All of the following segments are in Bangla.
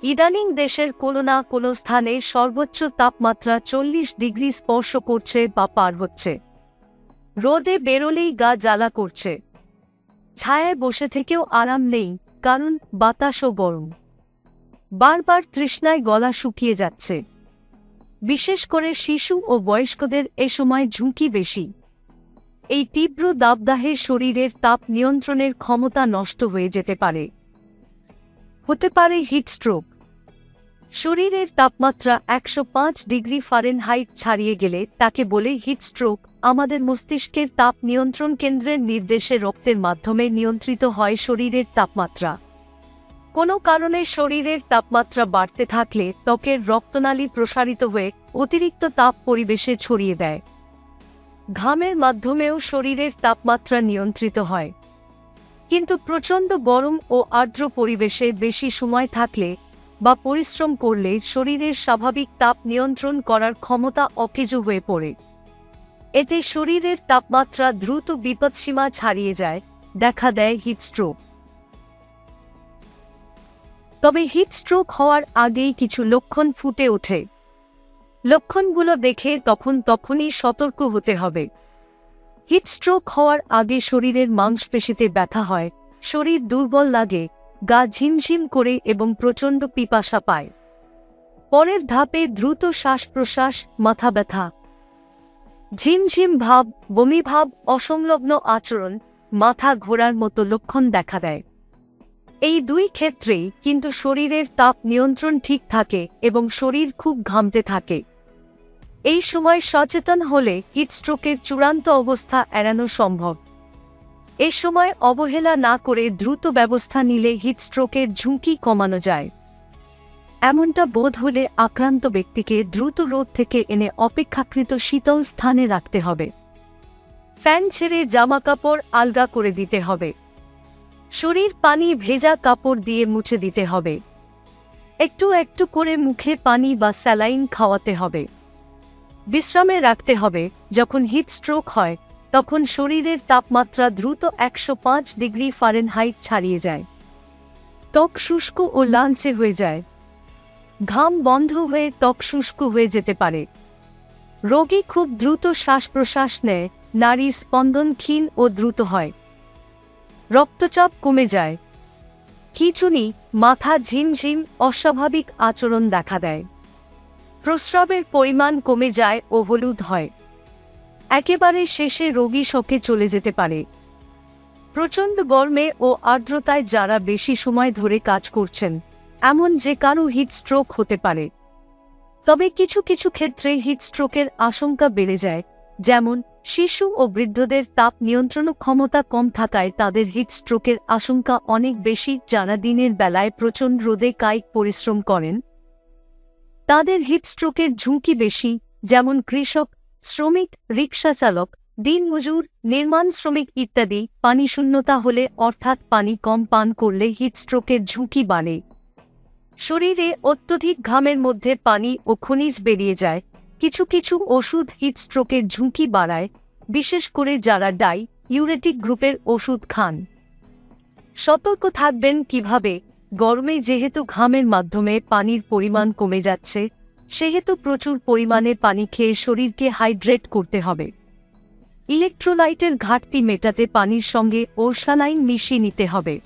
ইদানিং দেশের কোনো না কোনো স্থানে সর্বোচ্চ তাপমাত্রা 40 ডিগ্রি স্পর্শ করছে বা পার হচ্ছে। রোদে বেরোলেই গা জ্বালা করছে, ছায়ায় বসে থেকেও আরাম নেই, কারণ বাতাসও গরম। বারবার তৃষ্ণায় গলা শুকিয়ে যাচ্ছে। বিশেষ করে শিশু ও বয়স্কদের এ সময় ঝুঁকি বেশি। এই তীব্র দাবদাহে শরীরের তাপ নিয়ন্ত্রণের ক্ষমতা নষ্ট হয়ে যেতে পারে। হতে পারে হিটস্ট্রোক। শরীরের তাপমাত্রা 105 ডিগ্রি ফারেনহাইট ছাড়িয়ে গেলে তাকে বলে হিটস্ট্রোক। আমাদের মস্তিষ্কের তাপ নিয়ন্ত্রণ কেন্দ্রের নির্দেশে রক্তের মাধ্যমে নিয়ন্ত্রিত হয় শরীরের তাপমাত্রা। কোনো কারণে শরীরের তাপমাত্রা বাড়তে থাকলে ত্বকের রক্তনালী প্রসারিত হয়ে অতিরিক্ত তাপ পরিবেশে ছড়িয়ে দেয়। ঘামের মাধ্যমেও শরীরের তাপমাত্রা নিয়ন্ত্রিত হয়। কিন্তু প্রচণ্ড গরম ও আর্দ্র পরিবেশে বেশি সময় থাকলে বা পরিশ্রম করলে শরীরের স্বাভাবিক তাপ নিয়ন্ত্রণ করার ক্ষমতা অকেজো হয়ে পড়ে। এতে শরীরের তাপমাত্রা দ্রুত বিপদসীমা ছাড়িয়ে যায়, দেখা দেয় হিটস্ট্রোক। তবে হিটস্ট্রোক হওয়ার আগেই কিছু লক্ষণ ফুটে ওঠে। লক্ষণগুলো দেখে তখনই সতর্ক হতে হবে। হিটস্ট্রোক হওয়ার আগে শরীরের মাংসপেশিতে ব্যথা হয়, শরীর দুর্বল লাগে, গা ঝিমঝিম করে এবং প্রচণ্ড পিপাসা পায়। পরের ধাপে দ্রুত শ্বাস প্রশ্বাস, মাথা ব্যথা, ঝিমঝিম ভাব, বমি ভাব, অসংলগ্ন আচরণ, মাথা ঘোরার মতো লক্ষণ দেখা দেয়। এই দুই ক্ষেত্রেই কিন্তু শরীরের তাপ নিয়ন্ত্রণ ঠিক থাকে এবং শরীর খুব ঘামতে থাকে। এই সময় সচেতন হলে হিটস্ট্রোকের চূড়ান্ত অবস্থা এড়ানো সম্ভব। এ সময় অবহেলা না করে দ্রুত ব্যবস্থা নিলে হিটস্ট্রোকের ঝুঁকি কমানো যায়। এমনটা বোধ হলে আক্রান্ত ব্যক্তিকে দ্রুত রোদ থেকে এনে অপেক্ষাকৃত শীতল স্থানে রাখতে হবে। ফ্যান ছেড়ে জামাকাপড় আলগা করে দিতে হবে। শরীর পানি ভেজা কাপড় দিয়ে মুছে দিতে হবে। একটু একটু করে মুখে পানি বা স্যালাইন খাওয়াতে হবে। বিশ্রামে রাখতে হবে। যখন হিটস্ট্রোক হয় তখন শরীরের তাপমাত্রা দ্রুত 105 ডিগ্রি ফারেনহাইট ছাড়িয়ে যায়। ত্বক শুষ্ক ও লালচে হয়ে যায়। ঘাম বন্ধ হয়ে ত্বক শুষ্ক হয়ে যেতে পারে। রোগী খুব দ্রুত শ্বাস প্রশ্বাস নেয়, নাড়ির স্পন্দন ক্ষীণ ও দ্রুত হয়। রক্তচাপ কমে যায়। খিঁচুনি, মাথা ঝিমঝিম, অস্বাভাবিক আচরণ দেখা দেয়। প্রস্রাবের পরিমাণ কমে যায় ও হলুদ হয়। একেবারে শেষে রোগী শকে চলে যেতে পারে। প্রচণ্ড গরমে ও আর্দ্রতায় যারা বেশি সময় ধরে কাজ করছেন, এমন যে কারো হিটস্ট্রোক হতে পারে। তবে কিছু কিছু ক্ষেত্রে হিটস্ট্রোকের আশঙ্কা বেড়ে যায়, যেমন শিশু ও বৃদ্ধদের তাপ নিয়ন্ত্রণ ক্ষমতা কম থাকায় তাদের হিটস্ট্রোকের আশঙ্কা অনেক বেশি। যারা দিনের বেলায় প্রচণ্ড রোদে কায়িক পরিশ্রম করেন তাদের হিটস্ট্রোকের ঝুঁকি বেশি, যেমন কৃষক, শ্রমিক, রিকশা চালক, দিনমজুর, নির্মাণ শ্রমিক ইত্যাদি। পানি শূন্যতা হলে অর্থাৎ পানি কম পান করলে হিটস্ট্রোকের ঝুঁকি বাড়ে। শরীরে অত্যধিক ঘামের মধ্যে পানি ও খনিজ বেরিয়ে যায়। কিছু কিছু ওষুধ হিটস্ট্রোকের ঝুঁকি বাড়ায়, বিশেষ করে যারা ডাইউরেটিক গ্রুপের ওষুধ খান। সতর্ক থাকবেন কিভাবে? গরমে যেহেতু ঘামের মাধ্যমে পানির পরিমাণ কমে যাচ্ছে, সেহেতু প্রচুর পরিমাণে পানি খেয়ে শরীরকে হাইড্রেট করতে হবে। ইলেকট্রোলাইটের ঘাটতি মেটাতে পানির সঙ্গে ওরসালাইন মিশিয়ে নিতে হবে।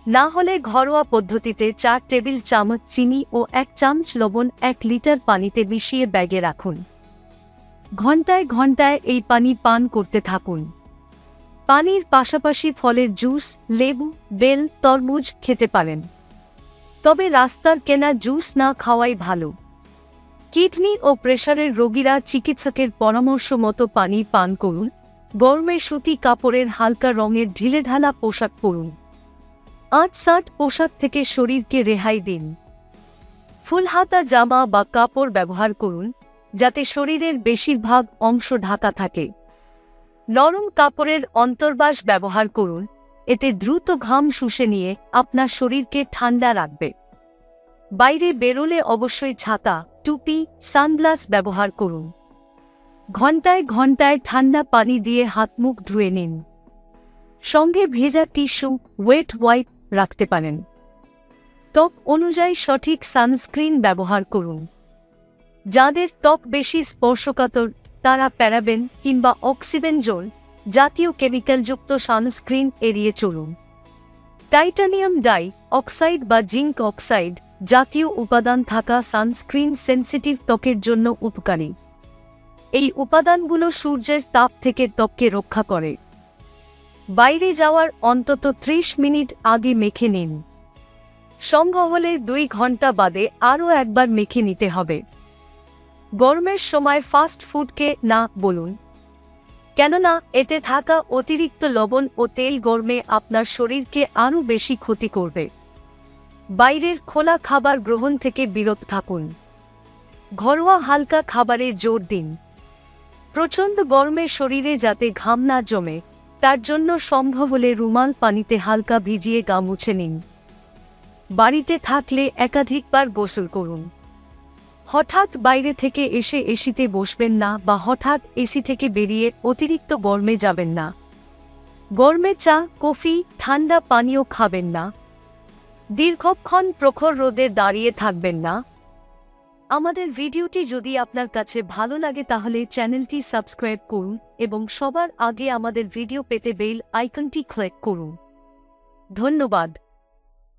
না হলে ঘরোয়া পদ্ধতিতে 4 টেবিল চামচ চিনি ও 1 চামচ লবণ 1 লিটার পানিতে মিশিয়ে ব্যাগে রাখুন। ঘন্টায় ঘন্টায় এই পানি পান করতে থাকুন। পানির পাশাপাশি ফলের জুস, লেবু, বেল, তরমুজ খেতে পারেন। তবে রাস্তার কেনা জুস না খাওয়াই ভালো। কিডনি ও প্রেসারের রোগীরা চিকিৎসকের পরামর্শ মতো পানি পান করুন। গরমে সুতি কাপড়ের হালকা রঙের ঢিলেঢালা পোশাক পরুন। আঁটসাঁট পোশাক থেকে শরীরকে রেহাই দিন। ফুলহাতা জামা বা কাপড় ব্যবহার করুন, যাতে শরীরের বেশিরভাগ অংশ ঢাকা থাকে। নরম কাপড়ের অন্তর্বাস ব্যবহার করুন, এতে দ্রুত ঘাম শুষে নিয়ে আপনার শরীরকে ঠান্ডা রাখবে। বাইরে বেরোলে অবশ্যই ছাতা, টুপি, সানগ্লাস ব্যবহার করুন। ঘন্টায় ঘন্টায় ঠান্ডা পানি দিয়ে হাত মুখ ধুয়ে নিন। সঙ্গে ভেজা টিস্যু, ওয়েট ওয়াইপ রাখতে পারেন। ত্বক অনুযায়ী সঠিক সানস্ক্রিন ব্যবহার করুন। যাদের ত্বক বেশি স্পর্শকাতর তারা প্যারাবেন কিংবা অক্সিবেনজোল জাতীয় কেমিক্যালযুক্ত সানস্ক্রিন এড়িয়ে চলুন। টাইটানিয়াম ডাই অক্সাইড বা জিঙ্ক অক্সাইড জাতীয় উপাদান থাকা সানস্ক্রিন সেনসিটিভ ত্বকের জন্য উপকারী। এই উপাদানগুলো সূর্যের তাপ থেকে ত্বককে রক্ষা করে। বাইরে যাওয়ার অন্তত 30 মিনিট আগে মেখে নিন। সম্ভব হলে 2 ঘন্টা বাদে আরও একবার মেখে নিতে হবে। গরমের সময় ফাস্ট ফুডকে না বলুন, কেননা এতে থাকা অতিরিক্ত লবণ ও তেল গরমে আপনার শরীরকে আরও বেশি ক্ষতি করবে। বাইরের খোলা খাবার গ্রহণ থেকে বিরত থাকুন। ঘরোয়া হালকা খাবারে জোর দিন। প্রচণ্ড গরমে শরীরে যাতে ঘাম না জমে তার জন্য সম্ভব হলে রুমাল পানিতে হালকা ভিজিয়ে গা মুছে নিন। বাড়িতে থাকলে একাধিকবার গোসল করুন। হঠাৎ বাইরে থেকে এসে এসিতে বসবেন না বা হঠাৎ এসি থেকে বেরিয়ে অতিরিক্ত গরমে যাবেন না। গরমে চা, কফি, ঠান্ডা পানীয় খাবেন না। দীর্ঘক্ষণ প্রখর রোদে দাঁড়িয়ে থাকবেন না। আমাদের ভিডিওটি যদি আপনার কাছে ভালো লাগে তাহলে চ্যানেলটি সাবস্ক্রাইব করুন এবং সবার আগে আমাদের ভিডিও পেতে বেল আইকনটি ক্লিক করুন। ধন্যবাদ।